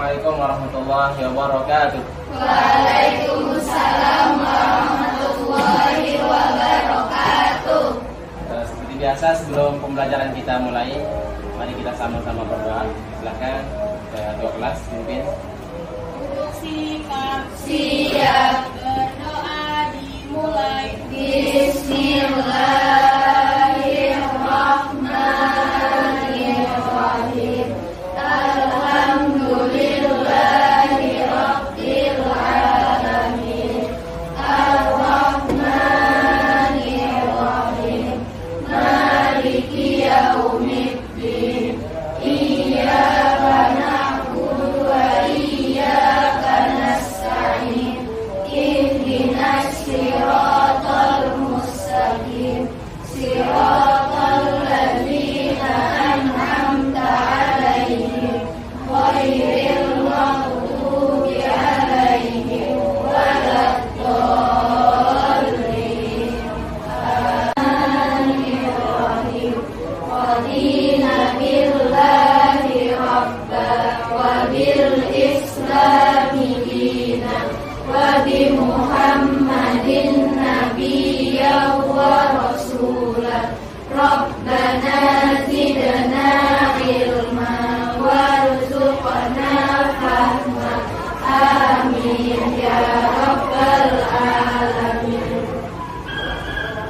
Assalamualaikum warahmatullahi wabarakatuh. Waalaikumsalam warahmatullahi wabarakatuh. Seperti biasa sebelum pembelajaran kita mulai, mari kita sama-sama berdoa. Silakan ketua kelas pimpin. Siap. Berdoa dimulai. Bismillahirrahmanirrahim. Alhamdulillahi rabbil alamin. Ar-Rahmanir-Rahim. Maliki yaumiddin. Iyyaka na'budu wa iyyaka nasta'in. Ihdinas siratal mustaqim. Siratal ladzina an'amta 'alaihim ghairil maghdubi 'alaihim waladdallin. Bismillahirrahmanirrahim. Radina billahi rabba wa bil islami dina wa bi Muhammadin nabiyya wa rasulah. Rabbana zidna ilma warzuqna fahma. Amin ya rabbal alamin.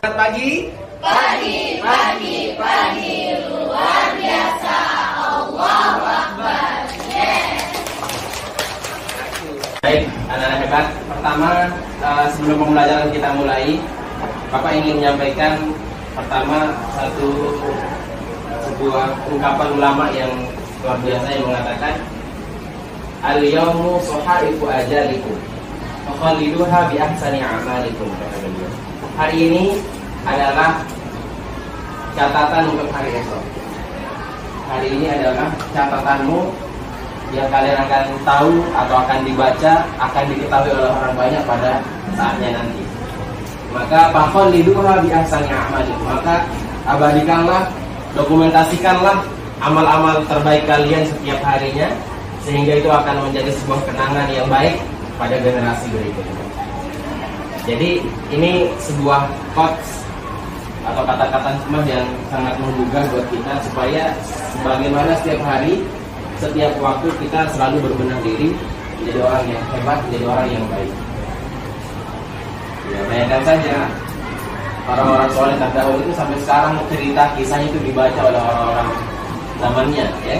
Selamat pagi. Pagi luar biasa. Allahu Akbar. Baik, anak-anak hebat. Pertama, sebelum pembelajaran kita mulai, Bapak ingin menyampaikan pertama sebuah ungkapan ulama yang luar biasa yang mengatakan al-yawmu sohaifu ajalikum fakhaliduha bi ahsani a'malikum. Hari ini adalah catatan untuk hari esok. Hari ini adalah catatanmu yang kalian akan tahu atau akan dibaca, akan diketahui oleh orang banyak pada saatnya nanti. Maka fakhaliduha bi ahsani a'malikum. Maka abadikanlah, dokumentasikanlah amal-amal terbaik kalian setiap harinya, sehingga itu akan menjadi sebuah kenangan yang baik pada generasi berikutnya. Jadi ini sebuah quotes atau kata-kata hikmah yang sangat menggugah buat kita, supaya sebagaimana setiap hari, setiap waktu kita selalu berbenah diri menjadi orang yang hebat, menjadi orang yang baik. Ya, bayangkan saja orang-orang soleh terdahulu itu sampai sekarang cerita kisahnya itu dibaca oleh orang-orang zamannya, ya.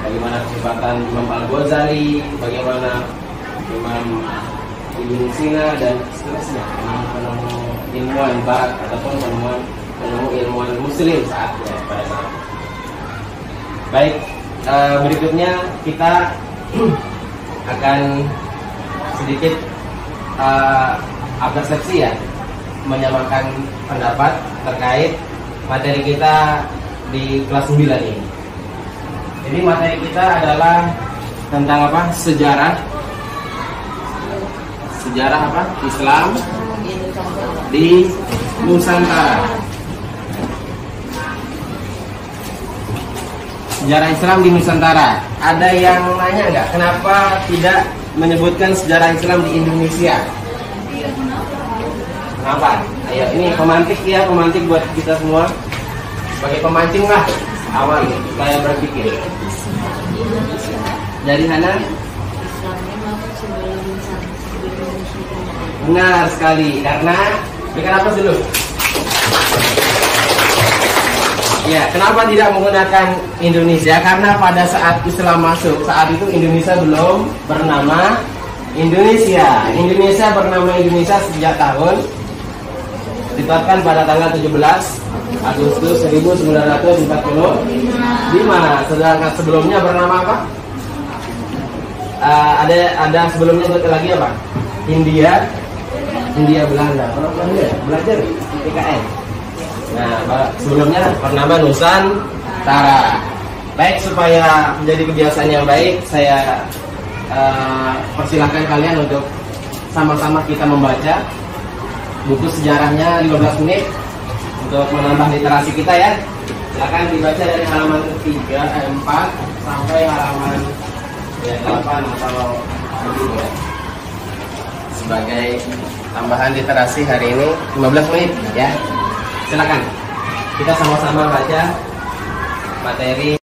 Bagaimana kesempatan Imam Al-Ghazali, bagaimana Imam Ibn Sina dan seterusnya, penemu ilmuwan barat ataupun penemu ilmuwan muslim saatnya pada saat. Baik, berikutnya kita akan sedikit persepsi, ya, menyamakan pendapat terkait materi kita di kelas 9 ini. Jadi materi kita adalah tentang apa? Sejarah apa? Islam di Nusantara. Sejarah Islam di Nusantara. Ada yang nanya nggak? Kenapa tidak menyebutkan sejarah Islam di Indonesia? Kenapa? Ayo, ini pemantik, ya, pemantik buat kita semua. Sebagai pemancing lah awal supaya berpikir. Dari Hana? Benar sekali, karena kenapa dulu? Ya, kenapa tidak menggunakan Indonesia? Karena pada saat Islam masuk, saat itu Indonesia belum bernama Indonesia. Indonesia bernama Indonesia sejak tahun ditetapkan pada tanggal 17 Agustus 1945. Sedangkan sebelumnya bernama apa? Ada sebelumnya lagi apa? Hindia Belanda. Kalau Belanda belajar PKN. Nah, sebelumnya bernama Nusantara. Baik, supaya menjadi kebiasaan yang baik, saya persilahkan kalian untuk sama-sama kita membaca buku sejarahnya 15 menit untuk menambah literasi kita, ya. Silakan dibaca dari halaman 4 sampai halaman ya 8 atau lebih ya. Sebagai tambahan literasi hari ini 15 menit ya. Silakan kita sama-sama baca materi.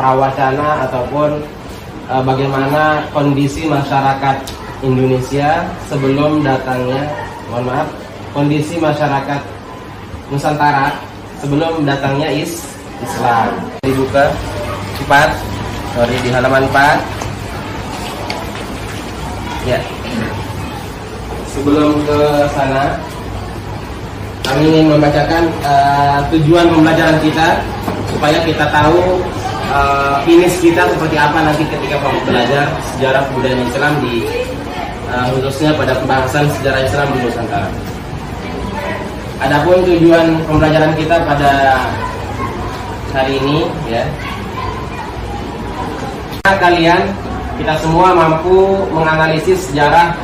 Prawacana ataupun bagaimana kondisi masyarakat Indonesia sebelum datangnya, mohon maaf, kondisi masyarakat Nusantara sebelum datangnya Islam. Dibuka 4, di halaman 4. Ya. Sebelum ke sana, kami ingin membacakan tujuan pembelajaran kita supaya kita tahu finish kita seperti apa nanti ketika belajar sejarah kebudayaan Islam di khususnya pada pembahasan sejarah Islam di Nusantara. Adapun tujuan pembelajaran kita pada hari ini ya, kalian kita semua mampu menganalisis sejarah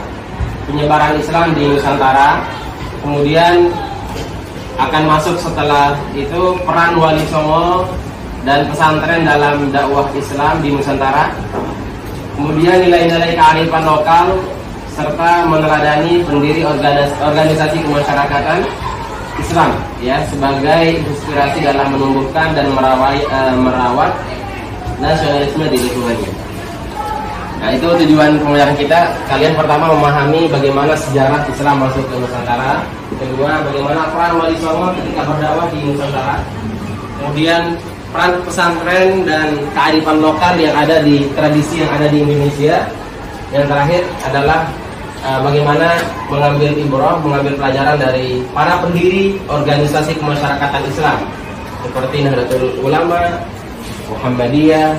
penyebaran Islam di Nusantara, kemudian akan masuk setelah itu peran Wali Songo dan pesantren dalam dakwah Islam di Nusantara, kemudian nilai-nilai kearifan lokal serta meneladani pendiri organisasi kemasyarakatan Islam ya sebagai inspirasi dalam menumbuhkan dan merawat nasionalisme di lingkungannya. Nah, itu tujuan pembelajaran kita. Kalian pertama memahami bagaimana sejarah Islam masuk ke Nusantara, kedua bagaimana peran Wali Songo ketika berdakwah di Nusantara, kemudian peran pesantren dan kearifan lokal yang ada di tradisi yang ada di Indonesia. Yang terakhir adalah bagaimana mengambil ibrah, mengambil pelajaran dari para pendiri organisasi kemasyarakatan Islam seperti Nahdlatul Ulama, Muhammadiyah,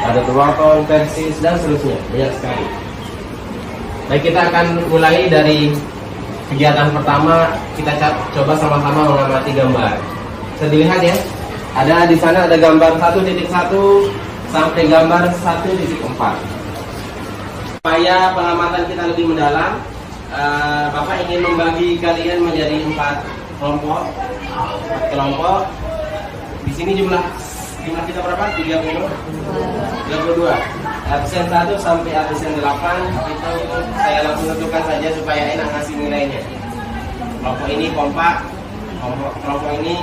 Nahdlatul Wathon, Persis dan seterusnya, banyak sekali. Baik, kita akan mulai dari kegiatan pertama. Kita coba sama-sama mengamati gambar. Bisa dilihat ya. Ada di sana ada gambar 1.1 sampai gambar 1.4. Supaya pengamatan kita lebih mendalam, Bapak ingin membagi kalian menjadi 4 kelompok. Di sini jumlah kita berapa? 32. Absen 1 sampai absen 8 itu saya langsung tentukan saja supaya enak ngasih nilainya. Kelompok ini kompak, kelompok ini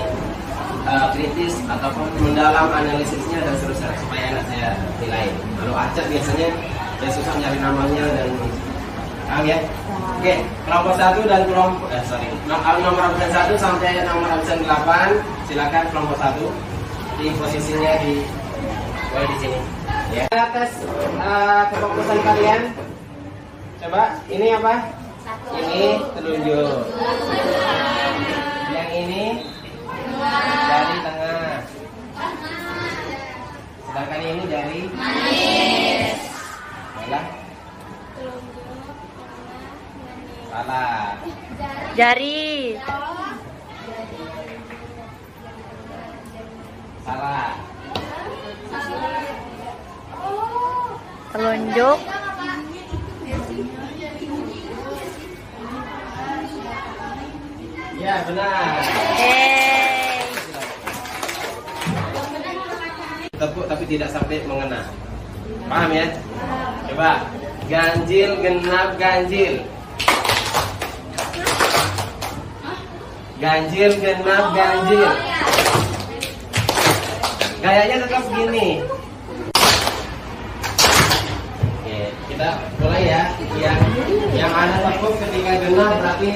kritis ataupun mendalam analisisnya dan seterusnya supaya enak saya nilai. Kalau acak biasanya saya susah nyari namanya dan paham ya. Oke, kelompok 1 dan kelompok nomor absen 1 sampai nomor absen 8 silakan kelompok 1 di posisinya boleh di sini. Ya. Atas kefokusan kalian. Coba ini apa? Ini telunjuk. Yang ini jari tengah. Sedangkan ini jari manis. Salah. Jari. Salah. Telunjuk. Ya, benar. Tepuk tapi tidak sampai mengena. Paham ya? Coba. Ganjil, genap, ganjil. Ganjil, genap, ganjil. Gayanya tetap gini. Oke, kita mulai ya. Yang ada tepuk ketika genap berarti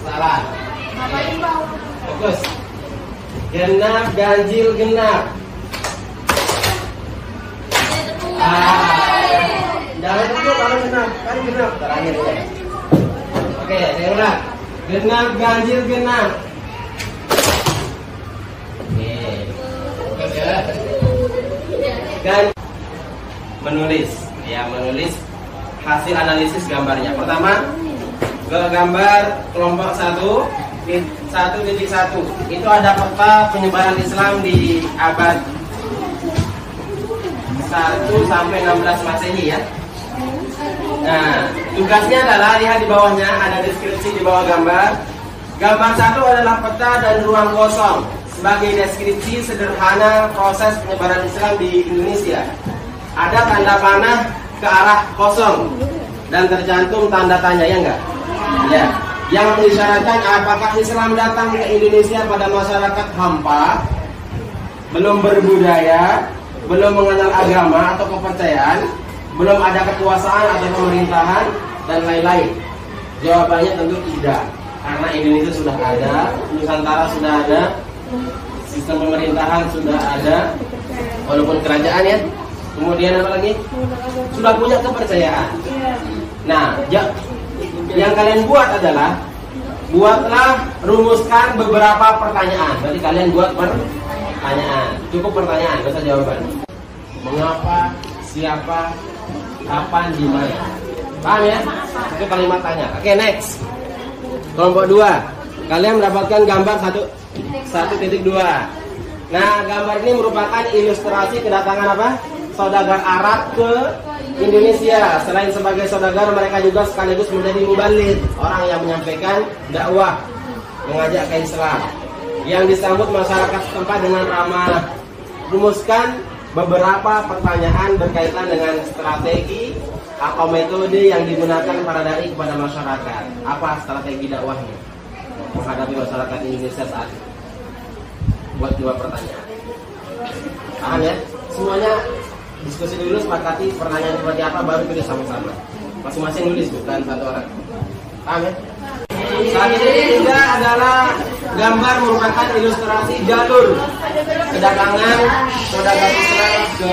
salah. Fokus. Genap, ganjil, genap. Jangan tepuk kalau genap. Kan genap terakhir ya. Oke, saya ulang. Genap, ganjil, genap. Oke. Fokus ya. Dan menulis. Ya, menulis hasil analisis gambarnya. Pertama, ke gambar kelompok 1. 1.1. Itu ada peta penyebaran Islam di abad 1 sampai 16 Masehi ya. Nah, tugasnya adalah lihat di bawahnya ada deskripsi di bawah gambar. Gambar 1 adalah peta dan ruang kosong sebagai deskripsi sederhana proses penyebaran Islam di Indonesia. Ada tanda panah ke arah kosong dan tercantum tanda tanya, ya enggak? Ya, yang mengisyaratkan apakah Islam datang ke Indonesia pada masyarakat hampa, belum berbudaya, belum mengenal agama atau kepercayaan, belum ada kekuasaan atau pemerintahan, dan lain-lain. Jawabannya tentu tidak, karena Indonesia sudah ada, Nusantara sudah ada, sistem pemerintahan sudah ada, walaupun kerajaan ya. Kemudian apa lagi? Sudah punya kepercayaan. Nah, yang kalian buat adalah buatlah, rumuskan beberapa pertanyaan. Berarti kalian buat pertanyaan. Cukup pertanyaan, gak usah jawaban. Mengapa, siapa, kapan, di mana. Paham ya? Itu kalimat tanya. Oke, next. Kelompok 2. Kalian mendapatkan gambar 1.2. Nah, gambar ini merupakan ilustrasi kedatangan apa? Saudagar Arab ke Indonesia. Selain sebagai saudagar, mereka juga sekaligus menjadi muballigh, orang yang menyampaikan dakwah, mengajak ke Islam, yang disambut masyarakat setempat dengan ramah. Rumuskan beberapa pertanyaan berkaitan dengan strategi atau metode yang digunakan para dai kepada masyarakat. Apa strategi dakwahnya menghadapi masyarakat Indonesia saat ini? Buat 2 pertanyaan. Paham ya? Semuanya diskusi dulu, sepakati pertanyaan seperti apa, baru pilih sama-sama. Masing-masing nulis, bukan satu orang. Paham ya? Saat ini juga adalah gambar merupakan ilustrasi jalur kedatangan saudagar Islam ke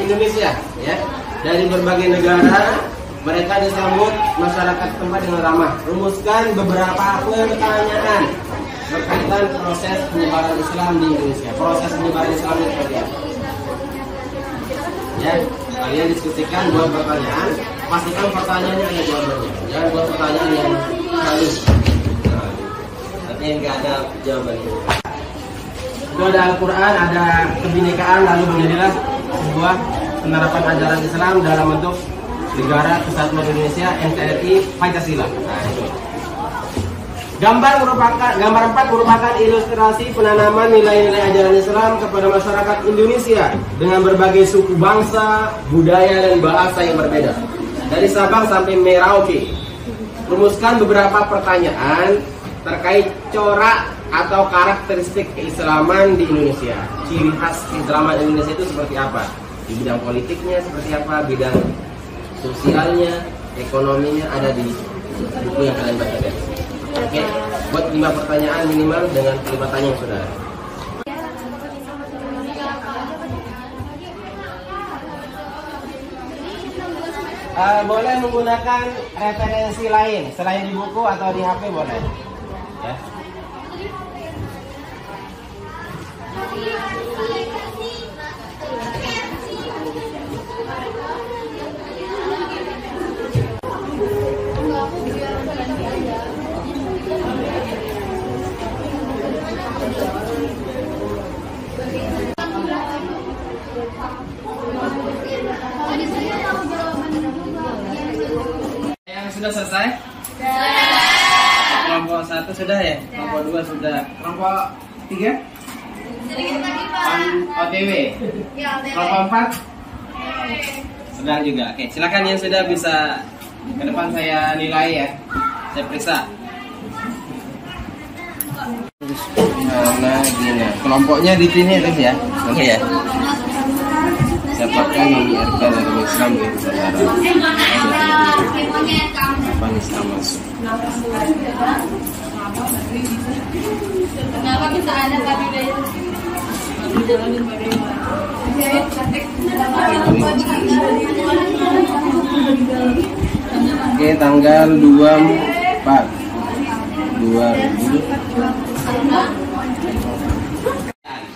Indonesia ya. Dari berbagai negara, mereka disambut masyarakat tempat dengan ramah. Rumuskan beberapa pertanyaan berkaitan proses penyebaran Islam di Indonesia. Proses penyebaran Islam itu seperti apa? Ya, kalian diskusikan, buat pertanyaan, pastikan pertanyaannya ada jawabannya. Jangan buat pertanyaan yang halus, artinya nggak ada jawabannya. Itu ada Al-Quran, ada kebinekaan, lalu menjadilah sebuah penerapan ajaran Islam dalam bentuk Negara Kesatuan Indonesia NKRI Pancasila. Nah, itu. Gambar 4 merupakan ilustrasi penanaman nilai-nilai ajaran Islam kepada masyarakat Indonesia dengan berbagai suku bangsa, budaya, dan bahasa yang berbeda. Dari Sabang sampai Merauke. Rumuskan beberapa pertanyaan terkait corak atau karakteristik keislaman di Indonesia. Ciri khas keislaman Indonesia itu seperti apa? Di bidang politiknya seperti apa? Bidang sosialnya, ekonominya, ada di buku yang kalian baca tadi. Oke, buat 5 pertanyaan minimal dengan kalimat tanya yang sudah ada. Boleh menggunakan referensi lain selain di buku atau di HP boleh. Ya. Sudah selesai? Kelompok 1 sudah ya? Kelompok 2 sudah. Kelompok 3? OTW. Kelompok 4? Sedang juga. Oke, silakan yang sudah bisa ke depan saya nilai ya. Saya periksa. Nah, gini. Kelompoknya di sini terus ya. Oke ya. Siapakah yang menyiarkan agama Islam di Nusantara? Kapan Islam masuk? Kenapa bisa ada tadi dari Oke, tanggal 24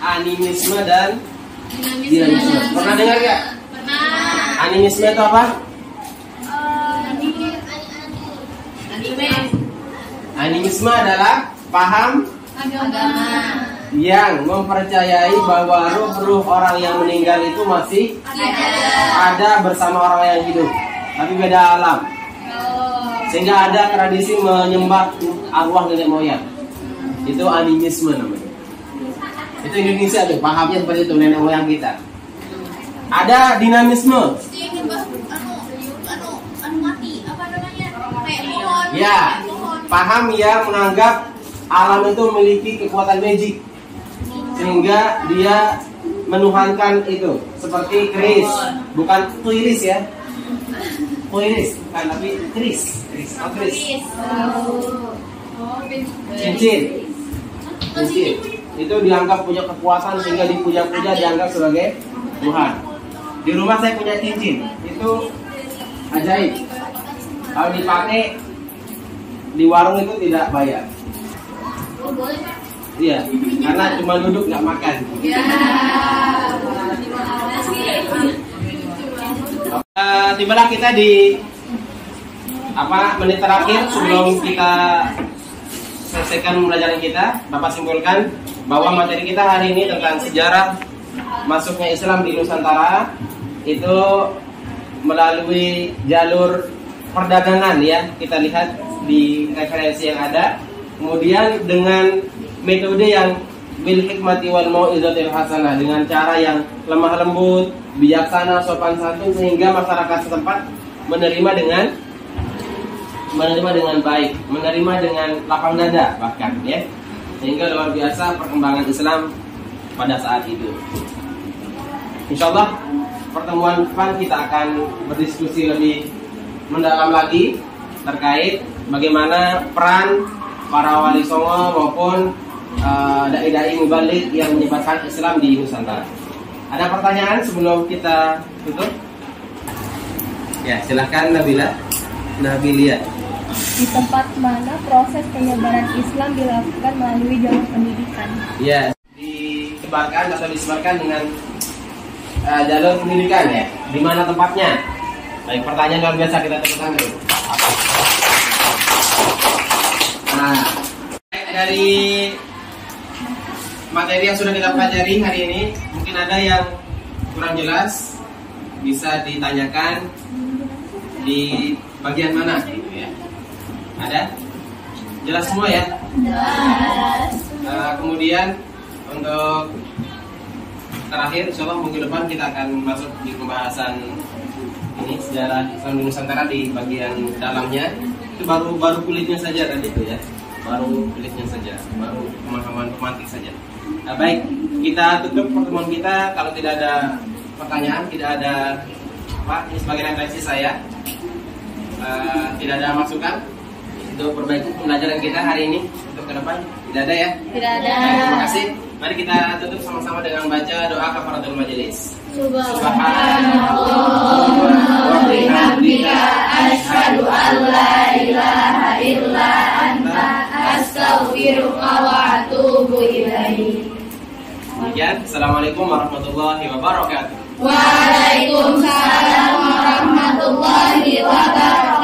animisme dan dinamisme. Pernah dengar nggak? Pernah. Animisme itu apa? Animisme adalah paham Agama. yang mempercayai bahwa ruh-ruh orang yang meninggal itu masih ada bersama orang yang hidup, tapi beda alam. Sehingga ada tradisi menyembah arwah nenek moyang. Itu animisme namanya. Itu Indonesia tuh, pahamnya seperti itu, nenek moyang kita. Ada dinamisme. Mati, apa namanya? Kayak pohon. Ya, paham yang menganggap alam itu memiliki kekuatan magic, sehingga dia menuhankan itu, seperti keris, bukan kuiris ya, kuiris bukan, tapi keris, oh, keris, cincin itu dianggap punya kekuatan sehingga dipuja-puja, dianggap sebagai Tuhan. Di rumah saya punya cincin, itu ajaib. Kalau dipakai di warung itu tidak bayar. Iya, karena cuma duduk nggak makan. Tibalah kita di menit terakhir sebelum kita selesaikan pembelajaran kita. Bapak simpulkan bahwa materi kita hari ini tentang sejarah masuknya Islam di Nusantara itu melalui jalur perdagangan ya. Kita lihat di referensi yang ada. Kemudian dengan metode yang bil hikmati wal mau'izatil hasanah, dengan cara yang lemah lembut, bijaksana, sopan santun, sehingga masyarakat setempat menerima dengan baik, menerima dengan lapang dada bahkan ya. Sehingga luar biasa perkembangan Islam pada saat itu. Insyaallah pertemuan depan kita akan berdiskusi lebih mendalam lagi terkait bagaimana peran para wali songo maupun dai-dai mubalik yang menyebarkan Islam di Nusantara. Ada pertanyaan sebelum kita tutup? Ya, silahkan Nabilia. Di tempat mana proses penyebaran Islam dilakukan melalui jalur pendidikan? Ya, disebarkan atau disebarkan dengan jalur pendidikan ya. Di mana tempatnya? Baik, pertanyaan luar biasa, kita tepuk tangan dulu. Nah, dari materi yang sudah kita pelajari hari ini, mungkin ada yang kurang jelas, bisa ditanyakan di bagian mana gitu ya. Ada? Jelas semua ya? Jelas. Kemudian untuk terakhir, insyaallah minggu depan kita akan masuk di pembahasan ini sejarah Islam di Nusantara di bagian dalamnya. Itu baru kulitnya saja tadi itu ya, baru kulitnya saja, baru pemahaman pemantik saja. Nah, baik, kita tutup pertemuan kita. Kalau tidak ada pertanyaan, tidak ada ini sebagai refleksi saya, tidak ada masukan untuk perbaiki pembelajaran kita hari ini untuk ke depan, tidak ada ya? Tidak ada. Baik, terima kasih. Mari kita tutup sama-sama dengan baca doa kafaratul majelis. Subhanallah wa bihamdika asyhadu an la ilaha illa anta astaghfiruka wa atubu ilaik. Demikian, assalamualaikum warahmatullahi wabarakatuh. Waalaikumsalam warahmatullahi wabarakatuh.